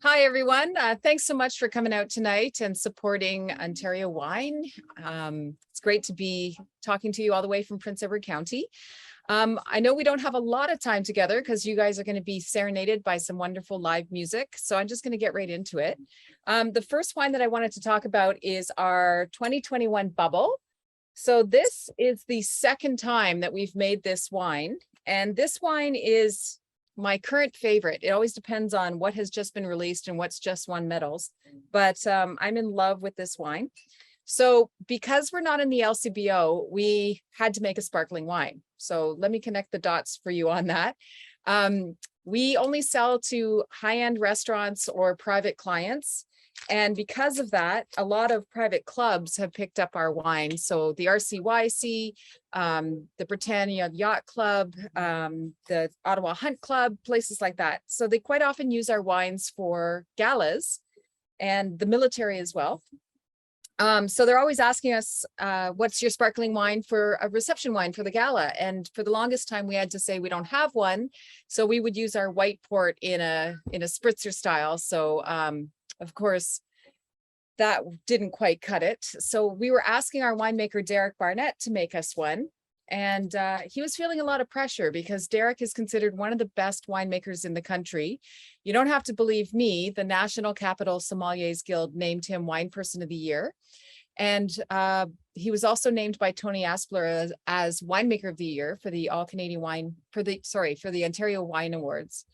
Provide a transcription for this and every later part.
Hi, everyone. Thanks so much for coming out tonight and supporting Ontario Wine. It's great to be talking to you all the way from Prince Edward County. I know we don't have a lot of time together because you guys are going to be serenaded by some wonderful live music. So I'm just going to get right into it. The first wine that I wanted to talk about is our 2021 Bubble. So this is the second time that we've made this wine. And this wine is my current favorite. It always depends on what has just been released and what's just won medals. But I'm in love with this wine. So because we're not in the LCBO, we had to make a sparkling wine. So let me connect the dots for you on that. We only sell to high-end restaurants or private clients. And because of that, a lot of private clubs have picked up our wine. So the RCYC, the Britannia Yacht Club, the Ottawa Hunt Club, places like that. So they quite often use our wines for galas and the military as well. So they're always asking us, what's your sparkling wine for a reception wine for the gala? And for the longest time, we had to say we don't have one. So we would use our white port in a spritzer style. So of course, that didn't quite cut it. So we were asking our winemaker, Derek Barnett, to make us one. And he was feeling a lot of pressure because Derek is considered one of the best winemakers in the country. You don't have to believe me. The National Capital Sommeliers Guild named him Wine Person of the Year. And he was also named by Tony Aspler as Winemaker of the Year for the All-Canadian Wine, for the Ontario Wine Awards.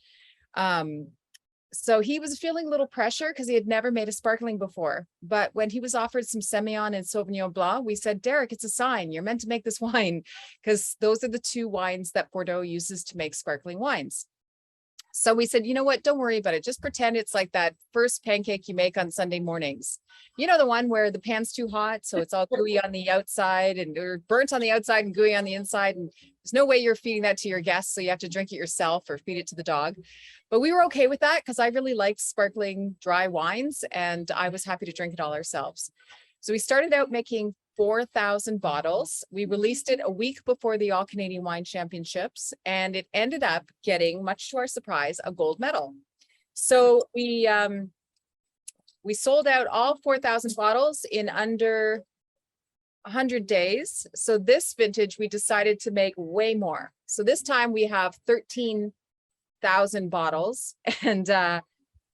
So he was feeling a little pressure because he had never made a sparkling before. But when he was offered some Semillon and Sauvignon Blanc, we said, Derek, it's a sign. You're meant to make this wine because those are the two wines that Bordeaux uses to make sparkling wines. So we said, you know what, don't worry about it. Just pretend it's like that first pancake you make on Sunday mornings. You know, the one where the pan's too hot, so it's all gooey on the outside and or burnt on the outside and gooey on the inside. And there's no way you're feeding that to your guests, so you have to drink it yourself or feed it to the dog. But we were okay with that because I really liked sparkling dry wines and I was happy to drink it all ourselves. So we started out making 4,000 bottles. We released it a week before the All Canadian Wine Championships, and it ended up getting, much to our surprise, a gold medal. So we sold out all 4,000 bottles in under 100 days. So this vintage, we decided to make way more. So this time we have 13,000 bottles,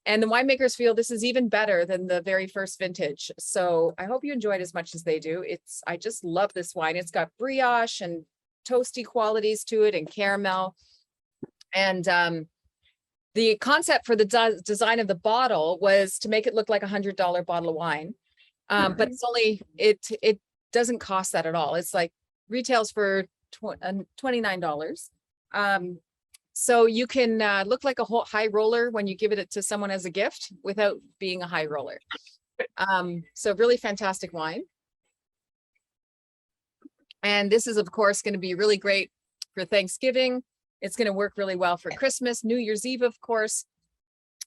and the winemakers feel this is even better than the very first vintage. So I hope you enjoy it as much as they do. I just love this wine. It's got brioche and toasty qualities to it and caramel. And the concept for the design of the bottle was to make it look like $100 bottle of wine. But it doesn't cost that at all. It's like retails for $29. So you can look like a whole high roller when you give it to someone as a gift without being a high roller. So really fantastic wine. And this is, of course, going to be really great for Thanksgiving. It's going to work really well for Christmas, New Year's Eve, of course.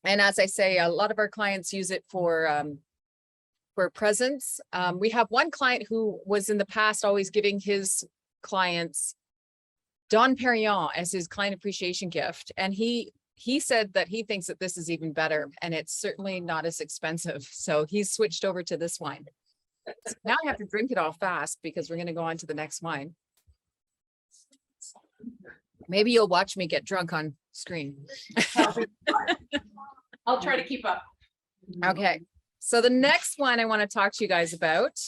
And as I say, a lot of our clients use it for presents. We have one client who was in the past always giving his clients Dom Perignon as his client appreciation gift. And he said that he thinks that this is even better and it's certainly not as expensive. So he's switched over to this wine. So now I have to drink it all fast because we're going to go on to the next wine. Maybe you'll watch me get drunk on screen. I'll try to keep up. Okay. So the next one I want to talk to you guys about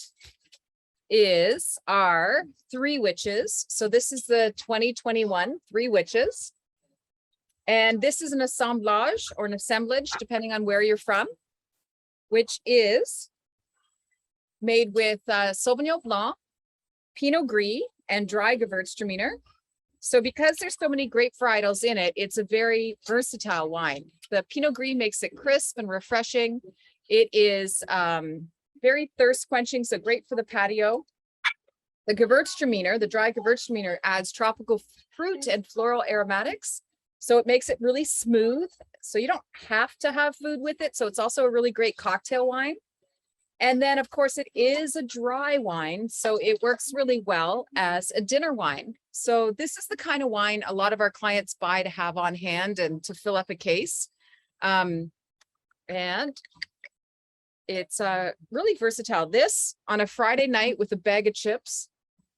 is our Three Witches. So this is the 2021 Three Witches. And this is an assemblage or an assemblage, depending on where you're from, which is made with Sauvignon Blanc, Pinot Gris, and dry Gewürztraminer. So because there's so many grape varietals in it, it's a very versatile wine. The Pinot Gris makes it crisp and refreshing. It is very thirst quenching, so great for the patio. The Gewürztraminer, the dry Gewürztraminer, adds tropical fruit and floral aromatics. So it makes it really smooth. So you don't have to have food with it. So it's also a really great cocktail wine. And then, of course, it is a dry wine, so it works really well as a dinner wine. So this is the kind of wine a lot of our clients buy to have on hand and to fill up a case. And it's really versatile. This on a Friday night with a bag of chips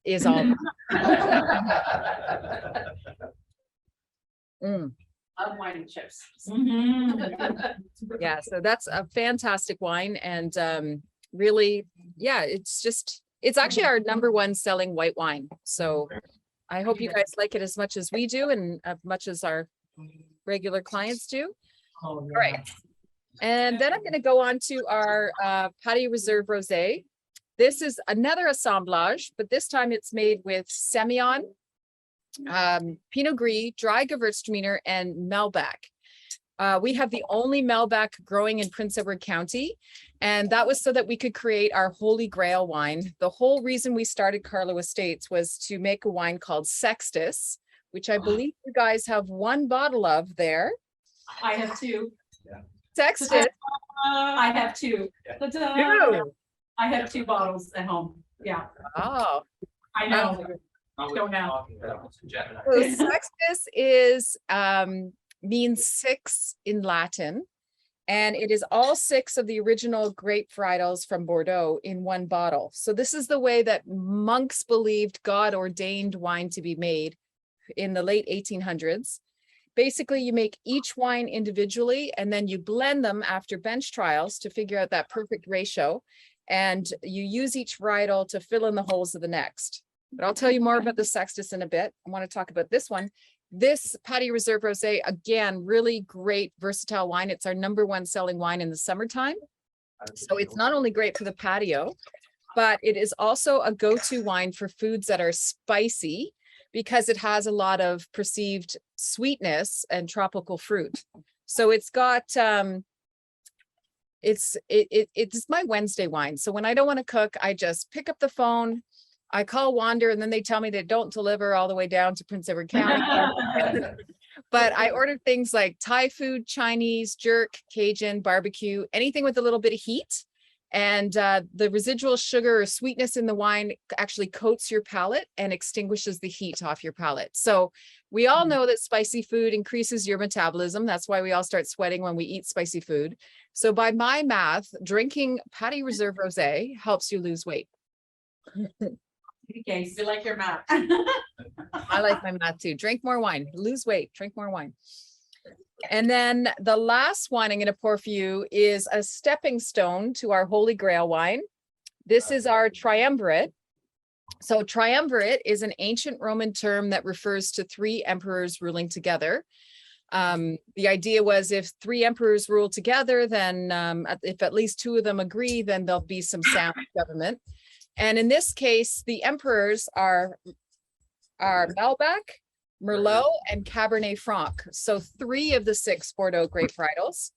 is all. Love wine and chips. Yeah, so that's a fantastic wine, and really, yeah, it's actually our #1 selling white wine. So I hope you guys like it as much as we do and as much as our regular clients do. All right. And then I'm going to go on to our Patio Reserve Rosé. This is another assemblage, but this time it's made with Semillon, Pinot Gris, dry Gewürztraminer, and Malbec. We have the only Malbec growing in Prince Edward County, and that was so that we could create our Holy Grail wine. The whole reason we started Karlo Estates was to make a wine called Sextus, which I believe you guys have 1 bottle of there. I have 2. Sextus. I have 2. Two. I have 2 bottles at home. Yeah, Oh. I know. Don't know. So Sextus is means 6 in Latin, and it is all 6 of the original grape varietals from Bordeaux in 1 bottle. So this is the way that monks believed God ordained wine to be made in the late 1800s. Basically, you make each wine individually, and then you blend them after bench trials to figure out that perfect ratio. And you use each varietal to fill in the holes of the next. But I'll tell you more about the Sextus in a bit. I want to talk about this one. This Patio Reserve Rosé, again, really great, versatile wine. It's our #1 selling wine in the summertime. So it's not only great for the patio, but it is also a go-to wine for foods that are spicy because it has a lot of perceived sweetness and tropical fruit. So it's got, it's my Wednesday wine. So when I don't want to cook, I just pick up the phone, I call Wander, and then they tell me they don't deliver all the way down to Prince Edward County. But I ordered things like Thai food, Chinese, jerk, Cajun, barbecue, anything with a little bit of heat. And the residual sugar or sweetness in the wine actually coats your palate and extinguishes the heat off your palate. So we all know that spicy food increases your metabolism. That's why we all start sweating when we eat spicy food. So by my math, drinking Patio Reserve Rosé helps you lose weight. Okay, so you like your math. I like my math too. Drink more wine, lose weight, drink more wine. And then the last wine I'm going to pour for you is a stepping stone to our Holy Grail wine. This is our triumvirate. So triumvirate is an ancient Roman term that refers to 3 emperors ruling together. The idea was if 3 emperors rule together, then if at least 2 of them agree, then there'll be some sound government. And in this case, the emperors are Malbec, Merlot, and Cabernet Franc. So 3 of the 6 Bordeaux grape varietals.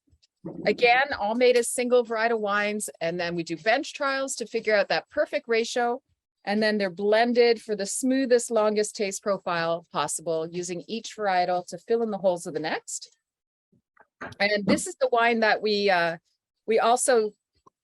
Again, all made as single varietal wines. And then we do bench trials to figure out that perfect ratio. And then they're blended for the smoothest, longest taste profile possible, using each varietal to fill in the holes of the next. And this is the wine that we also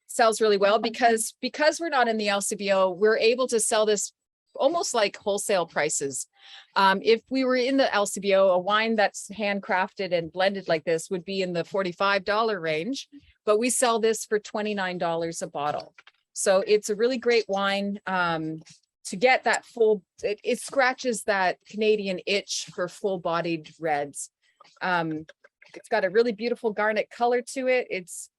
sells really well because we're not in the LCBO, we're able to sell this almost like wholesale prices. If we were in the LCBO, a wine that's handcrafted and blended like this would be in the $45 range, but we sell this for $29 a bottle. So it's a really great wine to get that full, it scratches that Canadian itch for full-bodied reds. It's got a really beautiful garnet color to it. It's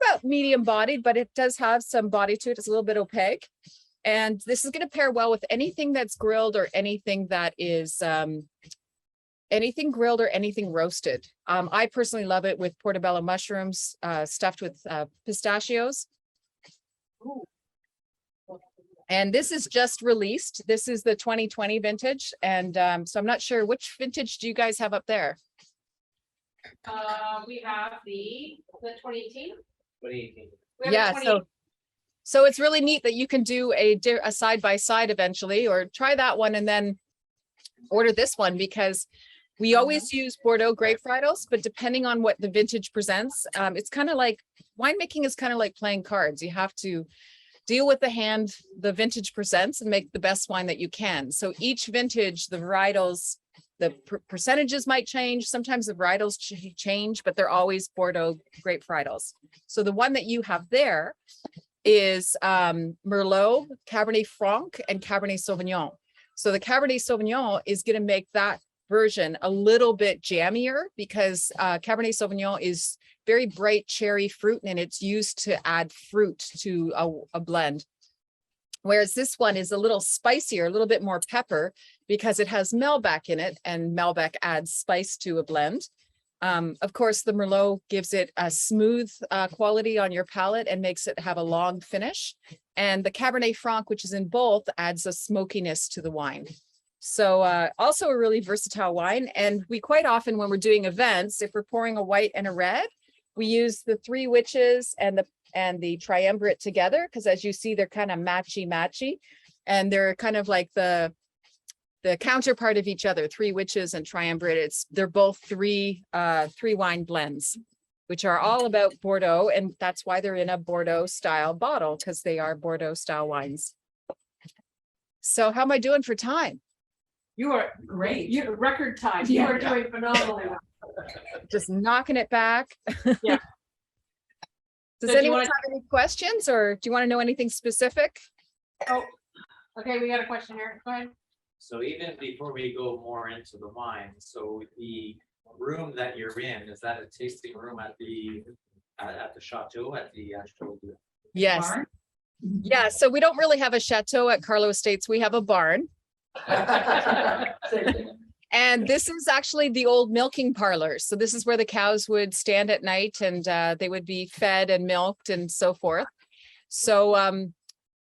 about medium bodied, but it does have some body to it. It's a little bit opaque. And this is going to pair well with anything that's grilled or anything that is anything grilled or anything roasted. I personally love it with portobello mushrooms stuffed with pistachios. Ooh. And this is just released. This is the 2020 vintage. And so I'm not sure, which vintage do you guys have up there? We have the 2018. 2018. Yeah, so it's really neat that you can do a side by side eventually, or try that one and then order this one, because we always use Bordeaux grape varietals, but depending on what the vintage presents, it's kind of like winemaking is kind of like playing cards. You have to deal with the hand the vintage presents and make the best wine that you can. So each vintage, the varietals percentages might change. Sometimes the varietals change, but they're always Bordeaux grape varietals. So the one that you have there is Merlot, Cabernet Franc, and Cabernet Sauvignon. So the Cabernet Sauvignon is going to make that version a little bit jammier because Cabernet Sauvignon is very bright cherry fruit and it's used to add fruit to a blend. Whereas this one is a little spicier, a little bit more pepper because it has Malbec in it, and Malbec adds spice to a blend. Of course, the Merlot gives it a smooth quality on your palate and makes it have a long finish. And the Cabernet Franc, which is in both, adds a smokiness to the wine. So also a really versatile wine. And we quite often, when we're doing events, if we're pouring a white and a red, we use the Three Witches and the triumvirate together, because as you see, they're kind of matchy, and they're kind of like the counterpart of each other. Three Witches and triumvirate. They're both three wine blends, which are all about Bordeaux, and that's why they're in a Bordeaux style bottle, because they are Bordeaux style wines. So how am I doing for time? You are great. You record time. You are doing phenomenally well. Just knocking it back. Yeah. Does So anyone have any questions, or do you want to know anything specific? Oh, okay, we got a question here. Go ahead. So even before we go more into the wine, so the room that you're in, is that a tasting room at the chateau, at the actual? Yes. Barn? Yeah. So we don't really have a chateau at Karlo Estates. We have a barn. And this is actually the old milking parlor. So this is where the cows would stand at night, and they would be fed and milked and so forth. So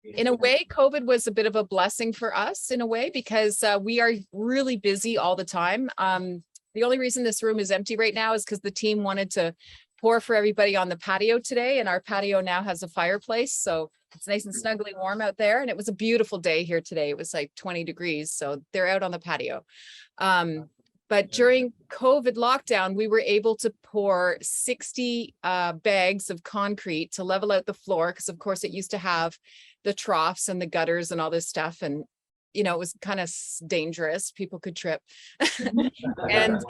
in a way, COVID was a bit of a blessing for us in a way, because we are really busy all the time. The only reason this room is empty right now is because the team wanted to pour for everybody on the patio today, and our patio now has a fireplace. So it's nice and snugly warm out there. And it was a beautiful day here today. It was like 20 degrees. So they're out on the patio. But during COVID lockdown, we were able to pour 60 bags of concrete to level out the floor, because of course it used to have the troughs and the gutters and all this stuff. And, you know, it was kind of dangerous. People could trip. And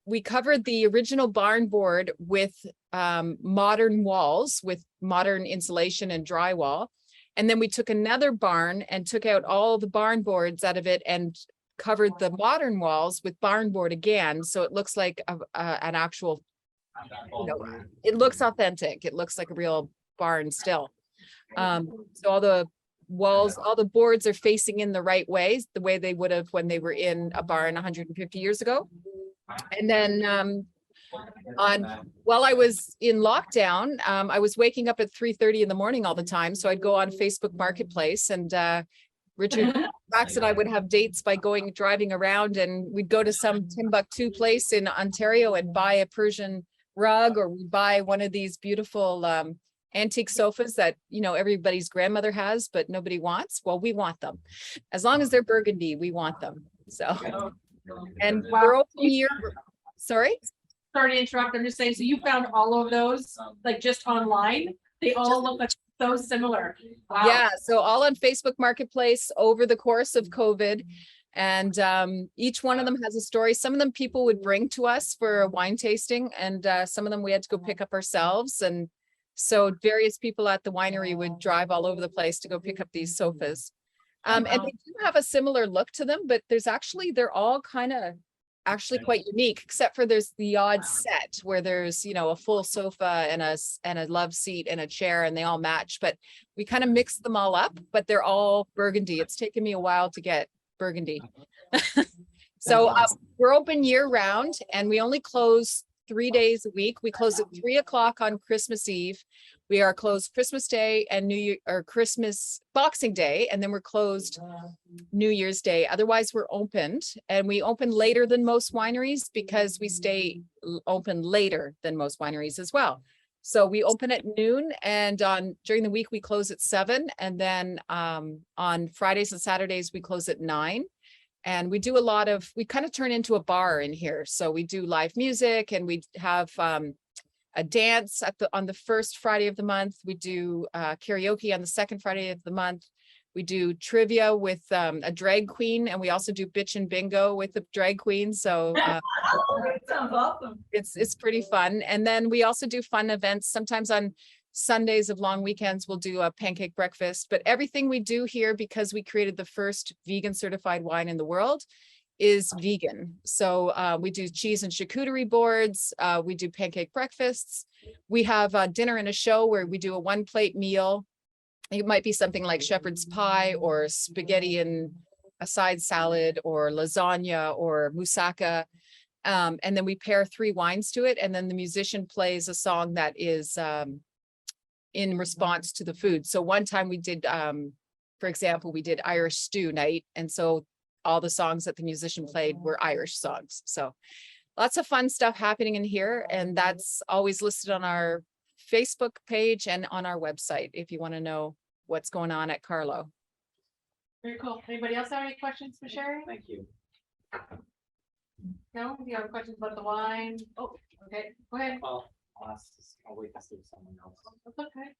we covered the original barn board with modern walls, with modern insulation and drywall. And then we took another barn and took out all the barn boards out of it and covered the modern walls with barn board again. So it looks like an actual, you know, it looks authentic. It looks like a real barn still. So all the walls, all the boards are facing in the right ways, the way they would have when they were in a barn 150 years ago. And then while I was in lockdown, I was waking up at 3:30 in the morning all the time. So I'd go on Facebook Marketplace, and Richard Max and I would have dates by driving around, and we'd go to some Timbuktu place in Ontario and buy a Persian rug, or we'd buy one of these beautiful antique sofas that, you know, everybody's grandmother has, but nobody wants. Well, we want them. As long as they're burgundy, we want them. So, and we're open year. Sorry to interrupt. I'm just saying, so you found all of those like just online? They all look like so similar. Wow. Yeah, so all on Facebook Marketplace over the course of COVID. And each one of them has a story. Some of them people would bring to us for a wine tasting, and some of them we had to go pick up ourselves. And so various people at the winery would drive all over the place to go pick up these sofas. And they do have a similar look to them, but they're all kind of actually quite unique, except for there's the odd set where there's, you know, a full sofa and a love seat and a chair, and they all match. But we kind of mix them all up, but they're all burgundy. It's taken me a while to get burgundy. So we're open year round, and we only close 3 days a week. We close at 3 o'clock on Christmas Eve. We are closed Christmas Day and New Year, or Christmas Boxing Day, and then we're closed New Year's Day. Otherwise, we're opened, and we open later than most wineries because we stay open later than most wineries as well. So we open at noon, and during the week we close at 7, and then on Fridays and Saturdays we close at 9. And we do we kind of turn into a bar in here. So we do live music, and we have a dance on the first Friday of the month. We do karaoke on the second Friday of the month. We do trivia with a drag queen, and we also do bitch and bingo with the drag queen. So Sounds awesome. it's pretty fun. And then we also do fun events. Sometimes on Sundays of long weekends, we'll do a pancake breakfast. But everything we do here, because we created the first vegan certified wine in the world, is vegan. So we do cheese and charcuterie boards. We do pancake breakfasts. We have a dinner and a show where we do a 1-plate meal. It might be something like shepherd's pie or spaghetti and a side salad or lasagna or moussaka. And then we pair 3 wines to it. And then the musician plays a song that is in response to the food. So one time we did, for example, we did Irish stew night. And so all the songs that the musician played were Irish songs. So lots of fun stuff happening in here. And that's always listed on our Facebook page and on our website if you want to know what's going on at Karlo. Very cool. Anybody else have any questions for Sherry? Thank you. No, do you have questions about the wine? Oh, okay, go ahead. Well, I'll wait to see someone else. That's okay.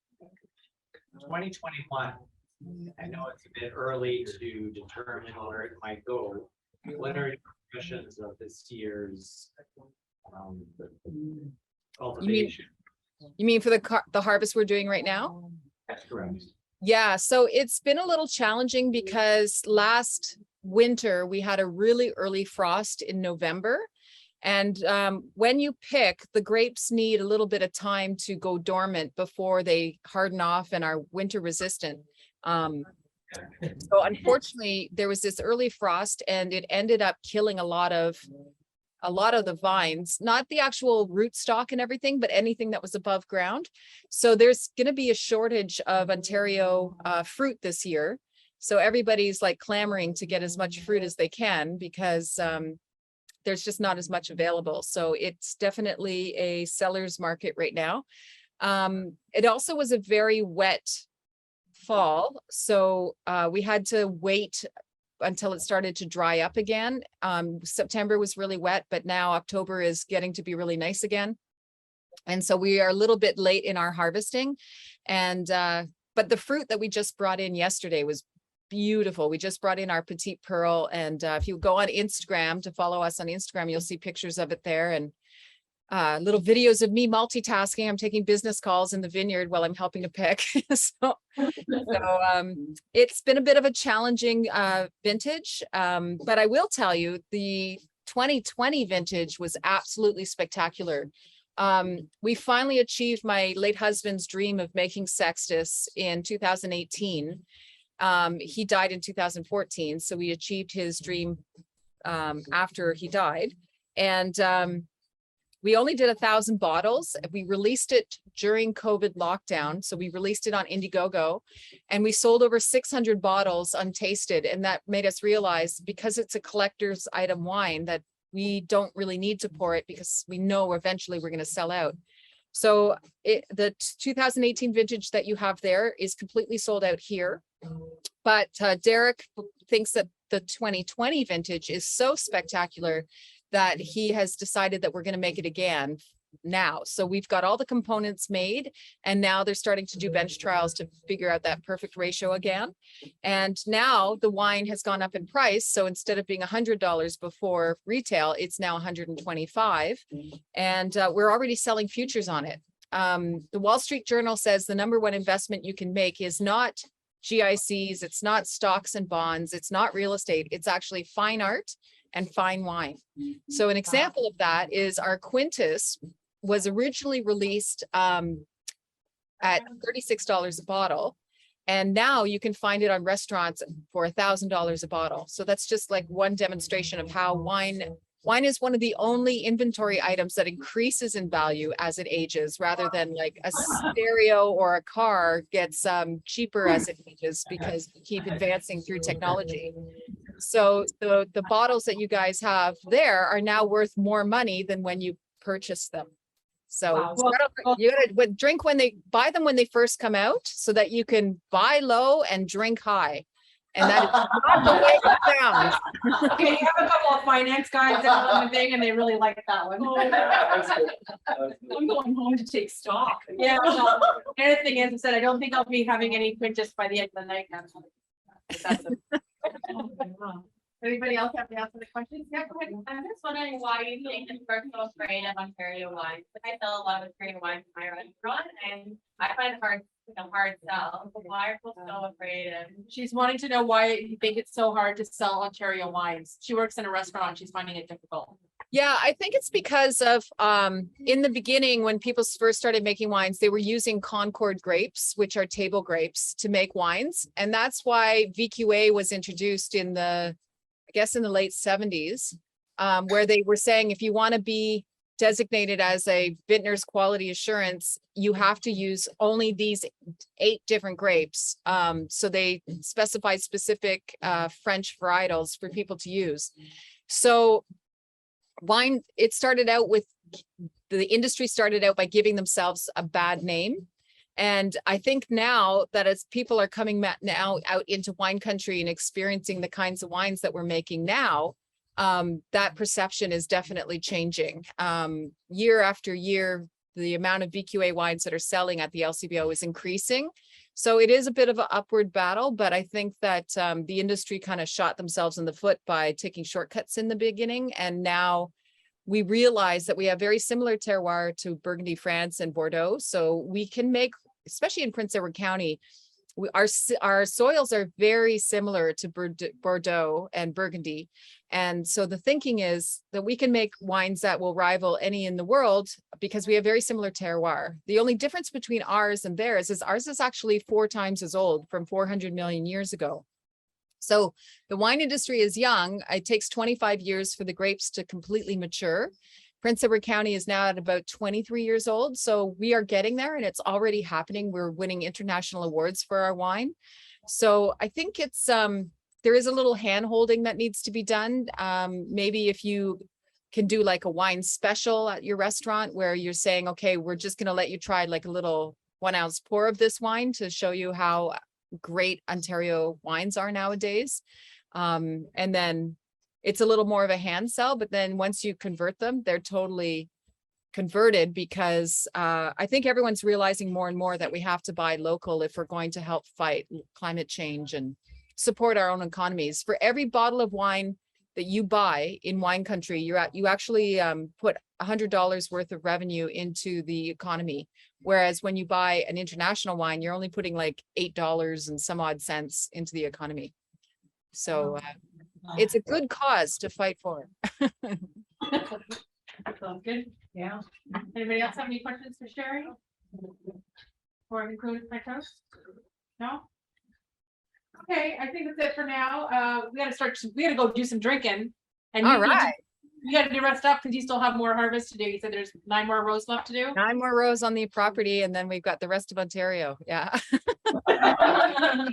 2021, I know it's a bit early to determine where it might go. What are your impressions of this year's cultivation? You mean for the harvest we're doing right now? That's correct. Yeah, so it's been a little challenging because last winter we had a really early frost in November. And when you pick, the grapes need a little bit of time to go dormant before they harden off and are winter resistant. So unfortunately, there was this early frost and it ended up killing a lot of the vines, not the actual rootstock and everything, but anything that was above ground. So there's going to be a shortage of Ontario fruit this year. So everybody's like clamoring to get as much fruit as they can because there's just not as much available. So it's definitely a seller's market right now. It also was a very wet fall. So we had to wait until it started to dry up again. September was really wet, but now October is getting to be really nice again. And so we are a little bit late in our harvesting. And but the fruit that we just brought in yesterday was beautiful. We just brought in our Petite Pearl. And if you go on Instagram to follow us on Instagram, you'll see pictures of it there and little videos of me multitasking. I'm taking business calls in the vineyard while I'm helping to pick. So it's been a bit of a challenging vintage. But I will tell you, the 2020 vintage was absolutely spectacular. We finally achieved my late husband's dream of making Sextus in 2018. He died in 2014, so we achieved his dream after he died. And we only did 1,000 bottles. We released it during COVID lockdown. So we released it on Indiegogo and we sold over 600 bottles untasted. And that made us realize, because it's a collector's item wine, that we don't really need to pour it because we know eventually we're going to sell out. So the 2018 vintage that you have there is completely sold out here. But Derek thinks that the 2020 vintage is so spectacular that he has decided that we're going to make it again now. So we've got all the components made and now they're starting to do bench trials to figure out that perfect ratio again. And now the wine has gone up in price. So instead of being $100 before retail, it's now $125. And we're already selling futures on it. The Wall Street Journal says the #1 investment you can make is not GICs, it's not stocks and bonds, it's not real estate, it's actually fine art and fine wine. So an example of that is our Quintus was originally released at $36 a bottle. And now you can find it on restaurants for $1,000 a bottle. So that's just like one demonstration of how wine is one of the only inventory items that increases in value as it ages, rather than like a stereo or a car gets cheaper as it ages because we keep advancing through technology. So the bottles that you guys have there are now worth more money than when you purchased them. So Wow. you gotta drink buy them when they first come out so that you can buy low and drink high. And that is not the way it sounds. Okay, you have a couple of finance guys that are living and they really like that one. I'm going home to take stock. Yeah, no. And the thing is, I said, I don't think I'll be having any Quintus by the end of the night. Anybody else have to answer the questions? Yeah, go ahead. I'm just wondering why you think people are so afraid of Ontario wines. I sell a lot of Ontario wines in my restaurant and I find it hard sell. So why are people so afraid of? She's wanting to know why you think it's so hard to sell Ontario wines. She works in a restaurant. She's finding it difficult. Yeah, I think it's because of in the beginning, when people first started making wines, they were using Concord grapes, which are table grapes, to make wines. And that's why VQA was introduced in the, I guess, in the late 70s, where they were saying if you want to be designated as a Vintner's quality assurance, you have to use only these 8 different grapes. So they specified specific French varietals for people to use. So wine, it started out with, the industry started out by giving themselves a bad name. And I think now that as people are coming now out into wine country and experiencing the kinds of wines that we're making now, that perception is definitely changing. Year after year, the amount of VQA wines that are selling at the LCBO is increasing. So it is a bit of an upward battle, but I think that the industry kind of shot themselves in the foot by taking shortcuts in the beginning. And now we realize that we have very similar terroir to Burgundy, France and Bordeaux. So we can make, especially in Prince Edward County, our soils are very similar to Bordeaux and Burgundy. And so the thinking is that we can make wines that will rival any in the world because we have very similar terroir. The only difference between ours and theirs is ours is actually 4 times as old, from 400 million years ago. So the wine industry is young. It takes 25 years for the grapes to completely mature. Prince Edward County is now at about 23 years old. So we are getting there and it's already happening. We're winning international awards for our wine. So I think it's, there is a little hand holding that needs to be done. Maybe if you can do like a wine special at your restaurant where you're saying, okay, we're just going to let you try like a little 1 ounce pour of this wine to show you how great Ontario wines are nowadays. And then it's a little more of a hand sell, but then once you convert them, they're totally converted because I think everyone's realizing more and more that we have to buy local if we're going to help fight climate change and support our own economies. For every bottle of wine that you buy in wine country, you actually put $100 worth of revenue into the economy. Whereas when you buy an international wine, you're only putting like $8 and some odd cents into the economy. So it's a good cause to fight for. Sounds good. Yeah. Anybody else have any questions for Sherry? Or include my toast? No? Okay, I think that's it for now. We gotta go do some drinking. And All right. You gotta be rest up because you still have more harvest to do. You said there's 9 more rows left to do. 9 more rows on the property, and then we've got the rest of Ontario. Yeah.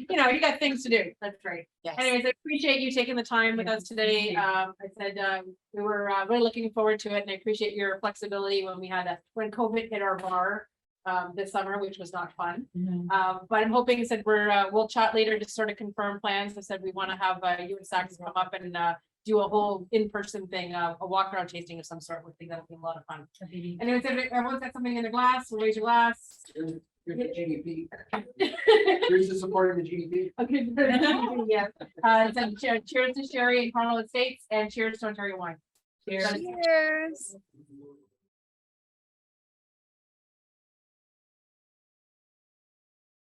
You know, you got things to do. That's great. Yes. Anyways, I appreciate you taking the time with us today. I said we were really looking forward to it, and I appreciate your flexibility when when COVID hit our bar this summer, which was not fun. But I'm hoping, I said we'll chat later to sort of confirm plans. I said we want to have you and Sachs come up and do a whole in-person thing, a walk around tasting of some sort. We think that'll be a lot of fun. Anyways, everyone's got something in their glass, so raise your glass. Here's the GDP. Here's the support of the GDP. Okay. Yeah. So cheers to Sherry and Karlo Estates, and cheers to Ontario wine. Cheers. Cheers.